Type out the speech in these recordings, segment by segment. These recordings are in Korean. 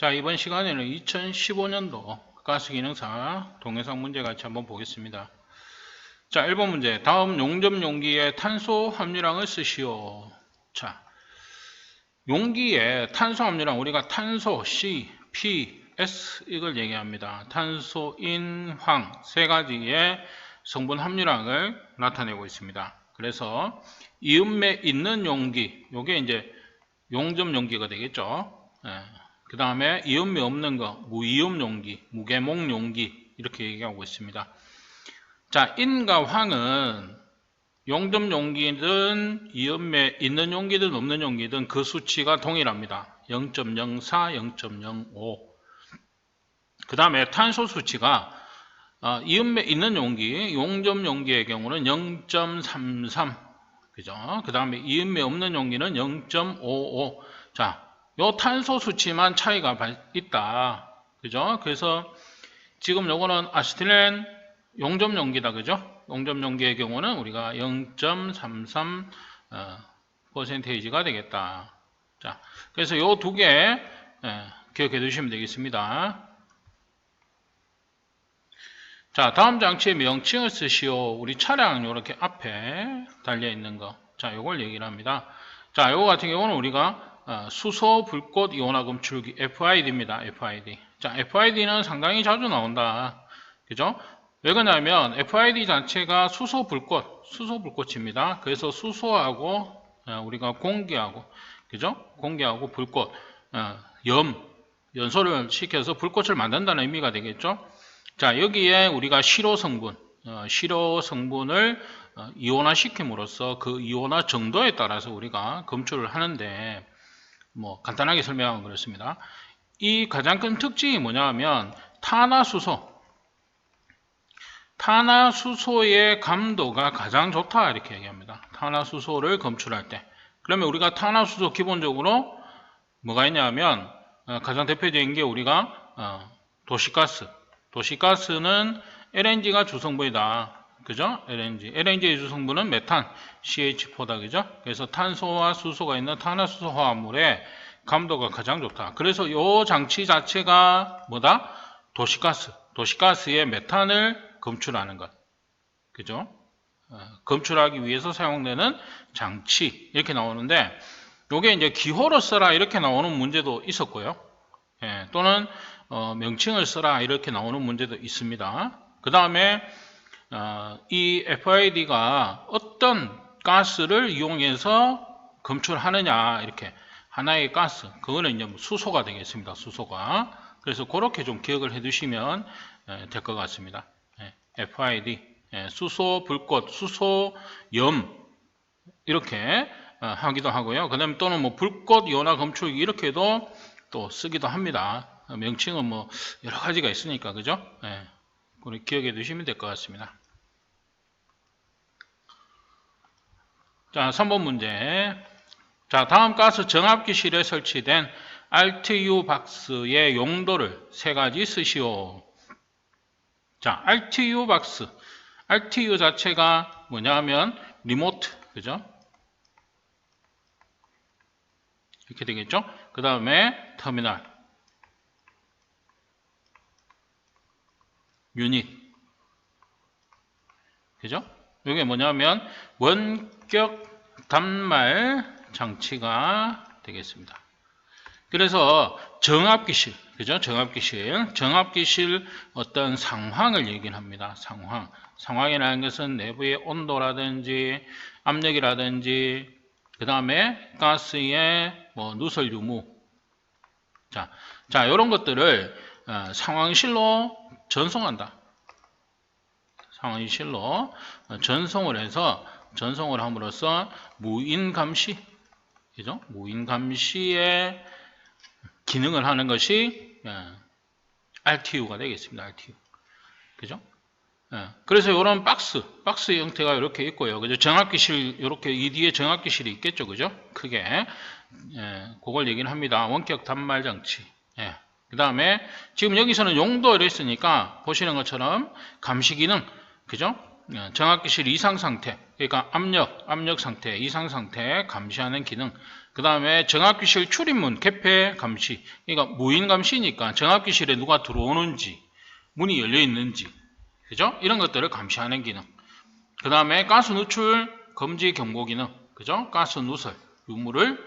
자, 이번 시간에는 2015년도 가스기능사 동영상 문제 같이 한번 보겠습니다. 자, 1번 문제. 다음 용접 용기에 탄소 함유량을 쓰시오. 자, 용기에 탄소 함유량, 우리가 탄소 C, P, S 이걸 얘기합니다. 탄소, 인, 황 세 가지의 성분 함유량을 나타내고 있습니다. 그래서 이음매 있는 용기, 요게 이제 용접 용기가 되겠죠. 그 다음에 이음매 없는 거, 무이음 용기, 무계몽 용기 이렇게 얘기하고 있습니다. 자, 인과 황은 용접 용기든 이음매 있는 용기든 없는 용기든 그 수치가 동일합니다. 0.04, 0.05. 그 다음에 탄소 수치가 이음매 있는 용기, 용접 용기의 경우는 0.33. 그죠? 그 다음에 이음매 없는 용기는 0.55. 자, 요 탄소 수치만 차이가 있다. 그죠? 그래서 지금 요거는 아세틸렌 용접 용기다. 그죠? 용접 용기의 경우는 우리가 0.33%가 되겠다. 자, 그래서 요 두 개 기억해 두시면 되겠습니다. 자, 다음 장치의 명칭을 쓰시오. 우리 차량 이렇게 앞에 달려 있는 거. 자, 요걸 얘기를 합니다. 자, 요거 같은 경우는 우리가 수소 불꽃 이온화 검출기 FID입니다. FID. 자, FID는 상당히 자주 나온다. 그죠? 왜 그러냐면 FID 자체가 수소 불꽃입니다. 그래서 수소하고 우리가 공기하고, 그죠? 공기하고 불꽃, 연소를 시켜서 불꽃을 만든다는 의미가 되겠죠? 자, 여기에 우리가 시로 성분을 이온화 시킴으로써 그 이온화 정도에 따라서 우리가 검출을 하는데, 뭐 간단하게 설명하면 그렇습니다. 이 가장 큰 특징이 뭐냐 하면 탄화수소의 감도가 가장 좋다 이렇게 얘기합니다. 탄화수소를 검출할 때. 그러면 우리가 탄화수소 기본적으로 뭐가 있냐면 가장 대표적인 게 우리가 도시가스는 LNG가 주성분이다. 그죠? LNG의 주성분은 메탄, CH4다. 그죠? 그래서 탄소와 수소가 있는 탄화수소 화합물의 감도가 가장 좋다. 그래서 이 장치 자체가 뭐다? 도시가스의 메탄을 검출하는 것. 그죠? 검출하기 위해서 사용되는 장치. 이렇게 나오는데, 요게 이제 기호로 써라 이렇게 나오는 문제도 있었고요. 또는 명칭을 써라 이렇게 나오는 문제도 있습니다. 그 다음에 이 FID가 어떤 가스를 이용해서 검출하느냐, 이렇게 하나의 가스, 그거는 이제 수소가 되겠습니다. 수소가. 그래서 그렇게 좀 기억을 해두시면 될 것 같습니다. FID, 수소 불꽃, 수소염 이렇게 하기도 하고요. 그다음에 또는 뭐 불꽃 이온화 검출기 이렇게도 또 쓰기도 합니다. 명칭은 뭐 여러 가지가 있으니까, 그죠? 우리 기억해 두시면 될 것 같습니다. 자, 3번 문제. 자, 다음 가스 정압기실에 설치된 RTU 박스의 용도를 세 가지 쓰시오. 자, RTU 박스. RTU 자체가 뭐냐 하면 리모트, 그죠? 이렇게 되겠죠? 그 다음에 터미널, 유닛, 그죠? 이게 뭐냐면 원격 단말 장치가 되겠습니다. 그래서 정압기실, 그죠? 정압기실 어떤 상황을 얘기를 합니다. 상황이라는 것은 내부의 온도라든지 압력이라든지 그 다음에 가스의 뭐 누설 유무, 자 이런 것들을 상황실로 전송한다. 상황실로 전송을 해서 전송을 함으로써 무인 감시, 그죠? 무인 감시의 기능을 하는 것이 RTU가 되겠습니다. RTU, 그죠? 그래서 이런 박스 형태가 이렇게 있고요. 그죠? 정압기실, 이렇게 이 뒤에 정압기실이 있겠죠. 그죠? 크게. 그걸 얘기를 합니다. 원격 단말 장치. 그 다음에 지금 여기서는 용도를 했으니까 보시는 것처럼 감시 기능, 그죠? 정압기실 이상 상태, 그러니까 압력 상태, 이상 상태 감시하는 기능, 그 다음에 정압기실 출입문 개폐 감시. 그러니까 무인 감시니까 정압기실에 누가 들어오는지, 문이 열려 있는지, 그죠? 이런 것들을 감시하는 기능. 그 다음에 가스 누출 금지 경보 기능, 그죠? 가스 누설, 유무를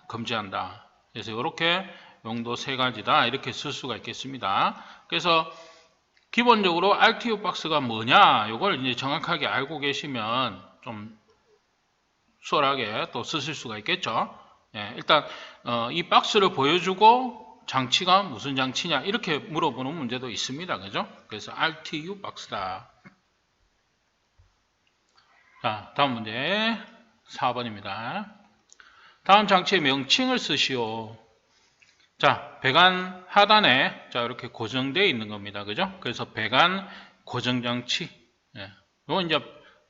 금지한다. 그래서 이렇게 용도 세 가지다. 이렇게 쓸 수가 있겠습니다. 그래서 기본적으로 RTU 박스가 뭐냐, 이걸 이제 정확하게 알고 계시면 좀 수월하게 또 쓰실 수가 있겠죠. 예, 일단 이 박스를 보여주고 장치가 무슨 장치냐 이렇게 물어보는 문제도 있습니다. 그죠? 그래서 RTU 박스다. 자, 다음 문제 4번입니다. 다음 장치의 명칭을 쓰시오. 자, 배관 하단에 자 이렇게 고정되어 있는 겁니다. 그죠? 그래서 배관 고정장치. 예. 이건 이제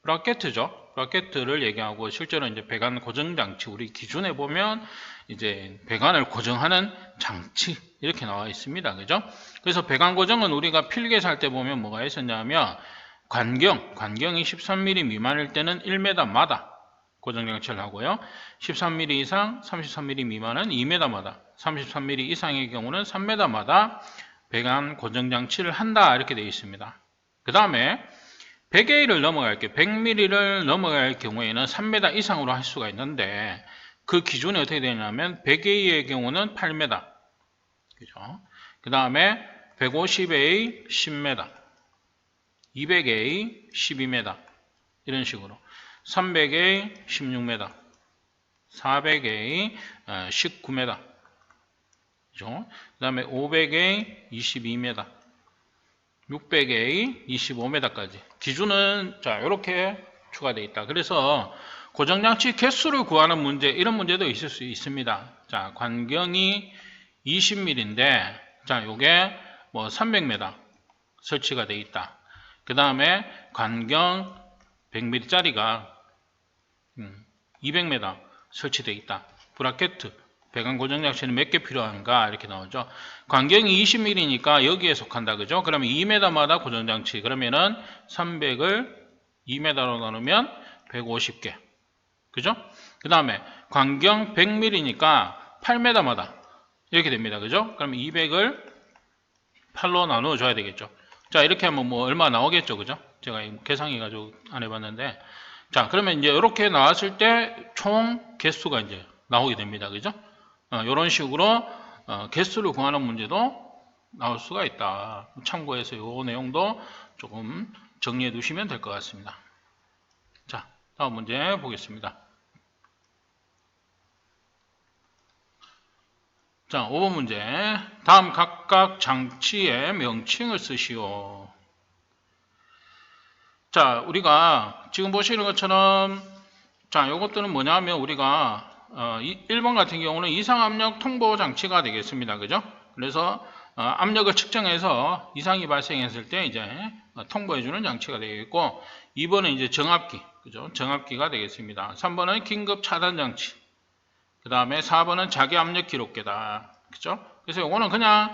브라켓트죠. 브라켓트를 얘기하고 실제로 이제 배관 고정장치 우리 기준에 보면 이제 배관을 고정하는 장치 이렇게 나와 있습니다. 그죠? 그래서 배관 고정은 우리가 필기 살 때 보면 뭐가 있었냐면 관경이 13mm 미만일 때는 1m마다 고정장치를 하고요. 13mm 이상 33mm 미만은 2m마다 33mm 이상의 경우는 3m마다 배관 고정장치를 한다 이렇게 되어 있습니다. 그 다음에 100A를 넘어갈 게 100mm를 넘어갈 경우에는 3m 이상으로 할 수가 있는데 그 기준이 어떻게 되냐면 100A의 경우는 8m, 그죠? 그 다음에 150A 10m, 200A 12m 이런 식으로 300A 16m, 400A 19m, 그죠? 그 다음에 500A 22m, 600A 25m까지 기준은 자 이렇게 추가되어 있다. 그래서 고정장치 개수를 구하는 문제 이런 문제도 있을 수 있습니다. 자, 관경이 20mm인데 자 요게 뭐 300m 설치가 되어 있다. 그 다음에 관경 100mm짜리가 200m 설치되어 있다. 브라켓트 배관 고정장치는 몇 개 필요한가 이렇게 나오죠. 관경이 20mm니까 여기에 속한다. 그죠? 그러면 2m마다 고정장치 그러면은 300을 2m로 나누면 150개. 그죠? 그 다음에 관경 100mm니까 8m마다 이렇게 됩니다. 그죠? 그럼 200을 8로 나누어 줘야 되겠죠. 자, 이렇게 하면 뭐 얼마 나오겠죠. 그죠? 제가 계산해가지고 안 해봤는데. 자, 그러면 이제 이렇게 나왔을 때 총 개수가 이제 나오게 됩니다. 그죠? 이런 식으로 개수를 구하는 문제도 나올 수가 있다. 참고해서 이 내용도 조금 정리해 두시면 될 것 같습니다. 자, 다음 문제 보겠습니다. 자, 5번 문제. 다음 각각 장치의 명칭을 쓰시오. 자, 우리가 지금 보시는 것처럼 자, 이것들은 뭐냐면 우리가 1번 같은 경우는 이상압력 통보 장치가 되겠습니다. 그죠? 그래서 압력을 측정해서 이상이 발생했을 때 이제 통보해주는 장치가 되겠고 2번은 이제 정압기, 그죠? 정압기가 되겠습니다. 3번은 긴급 차단 장치. 그 다음에 4번은 자기 압력 기록계다. 그죠? 그래서 이거는 그냥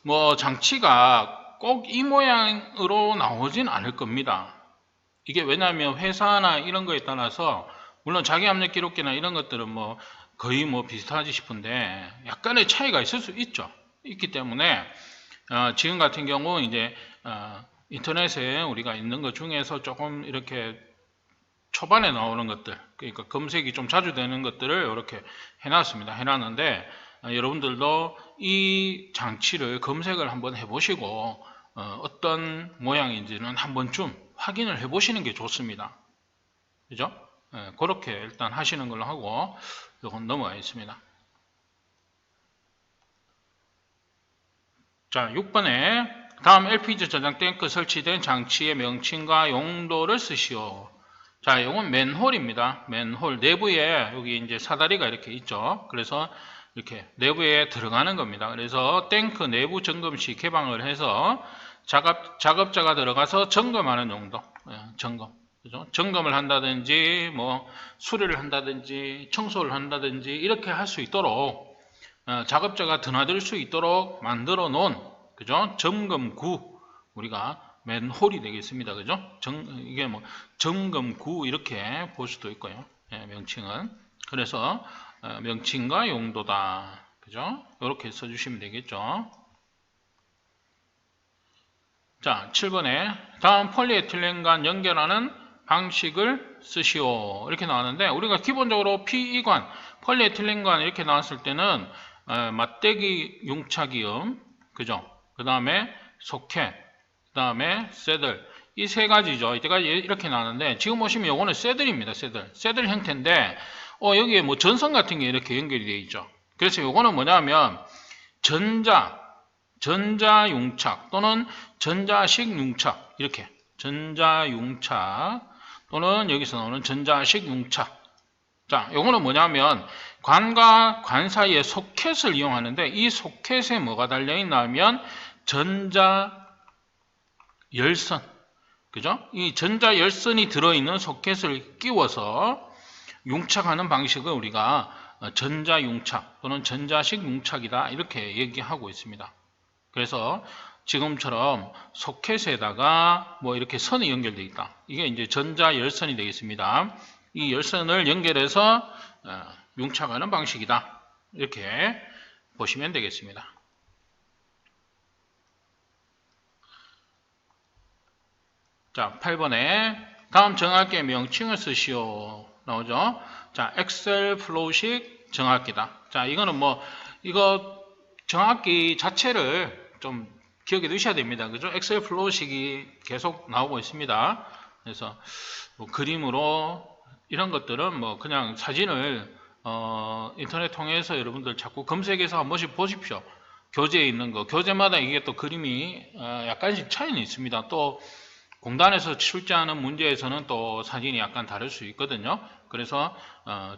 뭐 장치가 꼭 이 모양으로 나오진 않을 겁니다. 이게 왜냐하면 회사나 이런 거에 따라서 물론 자기 압력 기록기나 이런 것들은 뭐 거의 뭐 비슷하지 싶은데 약간의 차이가 있을 수 있죠. 있기 때문에 지금 같은 경우 이제 인터넷에 우리가 있는 것 중에서 조금 이렇게 초반에 나오는 것들, 그러니까 검색이 좀 자주 되는 것들을 이렇게 해놨습니다. 해놨는데 여러분들도 이 장치를 검색을 한번 해보시고 어떤 모양인지는 한 번쯤 확인을 해보시는 게 좋습니다. 그죠? 그렇게 일단 하시는 걸로 하고 이건 넘어가겠습니다. 자, 6번에 다음 LPG 저장 탱크 설치된 장치의 명칭과 용도를 쓰시오. 자, 이건 맨홀입니다. 맨홀 내부에 여기 이제 사다리가 이렇게 있죠. 그래서 이렇게 내부에 들어가는 겁니다. 그래서 탱크 내부 점검 시 개방을 해서 작업자가 들어가서 점검하는 용도. 점검. 그죠? 점검을 한다든지 뭐 수리를 한다든지 청소를 한다든지 이렇게 할 수 있도록 작업자가 드나들 수 있도록 만들어 놓은 그죠? 점검구 우리가 맨홀이 되겠습니다. 그죠? 이게 뭐 점검구 이렇게 볼 수도 있고요. 명칭은 그래서 명칭과 용도다. 그죠? 이렇게 써주시면 되겠죠. 자, 7번에 다음 폴리에틸렌 간 연결하는 방식을 쓰시오. 이렇게 나왔는데 우리가 기본적으로 PE관, 폴리에틸렌관 이렇게 나왔을 때는 맞대기 융착이음, 그죠? 그 다음에 소켓, 그 다음에 새들, 이 세 가지죠. 이때까지 이렇게 나왔는데 지금 보시면 이거는 새들입니다. 새들 형태인데 여기에 뭐 전선 같은 게 이렇게 연결이 되어 있죠. 그래서 이거는 뭐냐면 전자융착 또는 전자식 융착, 이렇게 전자융착 또는 여기서 나오는 전자식 융착. 자, 요거는 뭐냐면 관과 관 사이에 소켓을 이용하는데 이 소켓에 뭐가 달려있나 하면 전자열선, 그죠? 이 전자열선이 들어있는 소켓을 끼워서 융착하는 방식을 우리가 전자융착 또는 전자식 융착이다, 이렇게 얘기하고 있습니다. 그래서 지금처럼 소켓에다가 뭐 이렇게 선이 연결되어 있다. 이게 이제 전자열선이 되겠습니다. 이 열선을 연결해서 융착하는 방식이다. 이렇게 보시면 되겠습니다. 자, 8번에 다음 정학계 명칭을 쓰시오. 나오죠? 자, 엑셀 플로우식 정학기다. 자, 이거는 뭐 이거 정학기 자체를 좀 기억해 두셔야 됩니다. 그죠? 엑셀 플로우식이 계속 나오고 있습니다. 그래서 뭐 그림으로 이런 것들은 뭐 그냥 사진을 인터넷 통해서 여러분들 자꾸 검색해서 한 번씩 보십시오. 교재에 있는 거, 교재마다 이게 또 그림이 약간씩 차이는 있습니다. 또 공단에서 출제하는 문제에서는 또 사진이 약간 다를 수 있거든요. 그래서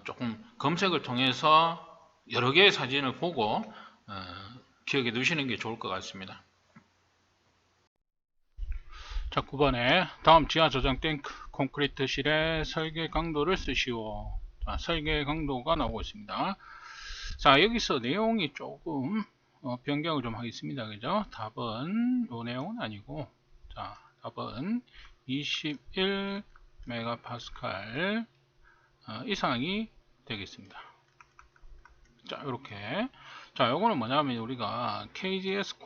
조금 검색을 통해서 여러 개의 사진을 보고 기억해 두시는 게 좋을 것 같습니다. 자, 9번에 다음 지하 저장 탱크 콘크리트실의 설계 강도를 쓰시오. 자, 설계 강도가 나오고 있습니다. 자, 여기서 내용이 조금 변경을 좀 하겠습니다. 그죠? 답은 이 내용은 아니고, 자, 답은 21 메가파스칼 이상이 되겠습니다. 자, 이렇게. 자, 요거는 뭐냐면 우리가 KGS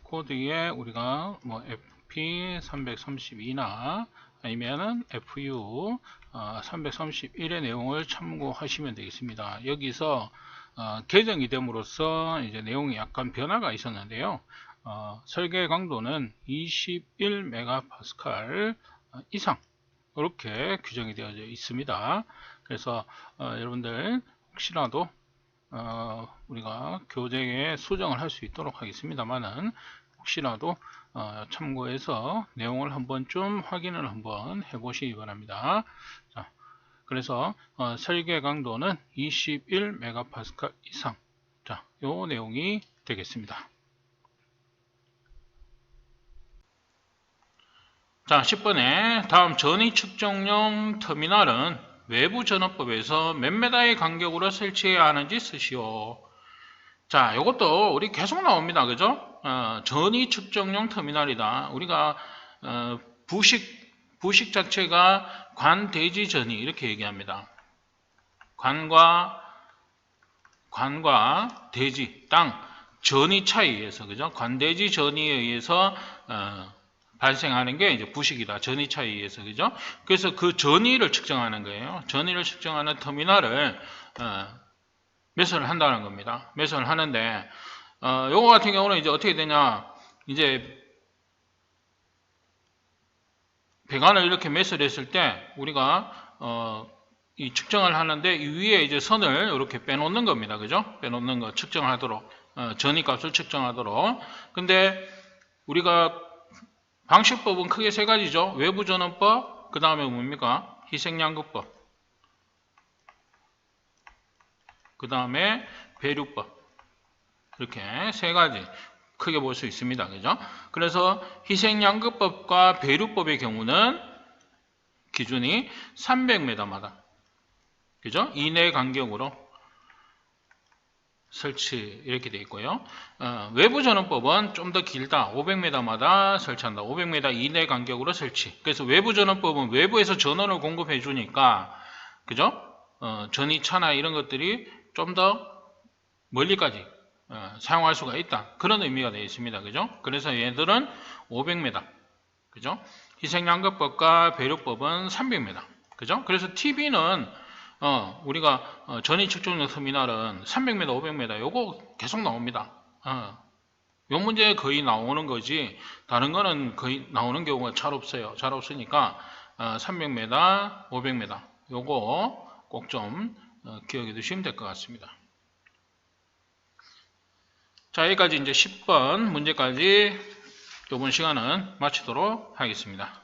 코드에 우리가 뭐 FP332나 아니면은 FU 331의 내용을 참고하시면 되겠습니다. 여기서 개정이 됨으로써 이제 내용이 약간 변화가 있었는데요. 설계 강도는 21 메가파스칼 이상 이렇게 규정이 되어져 있습니다. 그래서 여러분들 혹시라도 우리가 교재에 수정을 할 수 있도록 하겠습니다만은 혹시라도 참고해서 내용을 한번쯤 확인을 한번 해보시기 바랍니다. 자, 그래서 설계 강도는 21 메가파스칼 이상, 자, 요 내용이 되겠습니다. 자, 10번에 다음 전위 측정용 터미널은 외부 전원법에서 몇 메다의 간격으로 설치해야 하는지 쓰시오. 자, 이것도 우리 계속 나옵니다. 그죠? 전위 측정용 터미널이다. 우리가 부식 자체가 관대지 전위 이렇게 얘기합니다. 관과 대지, 땅, 전위 차이에 의해서, 그죠? 관대지 전위에 의해서 발생하는 게 이제 부식이다. 전위 차이에 의해서, 그죠? 그래서 그 전위를 측정하는 거예요. 전위를 측정하는 터미널을 매설을 한다는 겁니다. 매설을 하는데, 요거 같은 경우는 이제 어떻게 되냐, 이제 배관을 이렇게 매설했을 때 우리가 이 측정을 하는데 이 위에 이제 선을 이렇게 빼놓는 겁니다. 그죠? 빼놓는 거 측정하도록 전위값을 측정하도록. 근데 우리가 방식법은 크게 세 가지죠. 외부 전원법, 그 다음에 뭡니까? 희생양극법, 그 다음에 배류법. 이렇게 세 가지 크게 볼 수 있습니다. 그죠? 그래서 희생양극법과 배류법의 경우는 기준이 300m마다, 그죠? 이내 간격으로 설치 이렇게 되어 있고요. 외부 전원법은 좀 더 길다. 500m마다 설치한다. 500m 이내 간격으로 설치. 그래서 외부 전원법은 외부에서 전원을 공급해 주니까 그죠? 전이차나 이런 것들이 좀 더 멀리까지 사용할 수가 있다. 그런 의미가 되어 있습니다. 그죠? 그래서 얘들은 500m. 그죠? 희생양급법과 배류법은 300m. 그죠? 그래서 TV는 우리가 전위 측정용 터미널은 300m, 500m 요거 계속 나옵니다. 요 문제 거의 나오는 거지 다른 거는 거의 나오는 경우가 잘 없어요. 잘 없으니까 300m, 500m 요거 꼭 좀 기억해 두시면 될 것 같습니다. 자, 여기까지 이제 10번 문제까지 이번 시간은 마치도록 하겠습니다.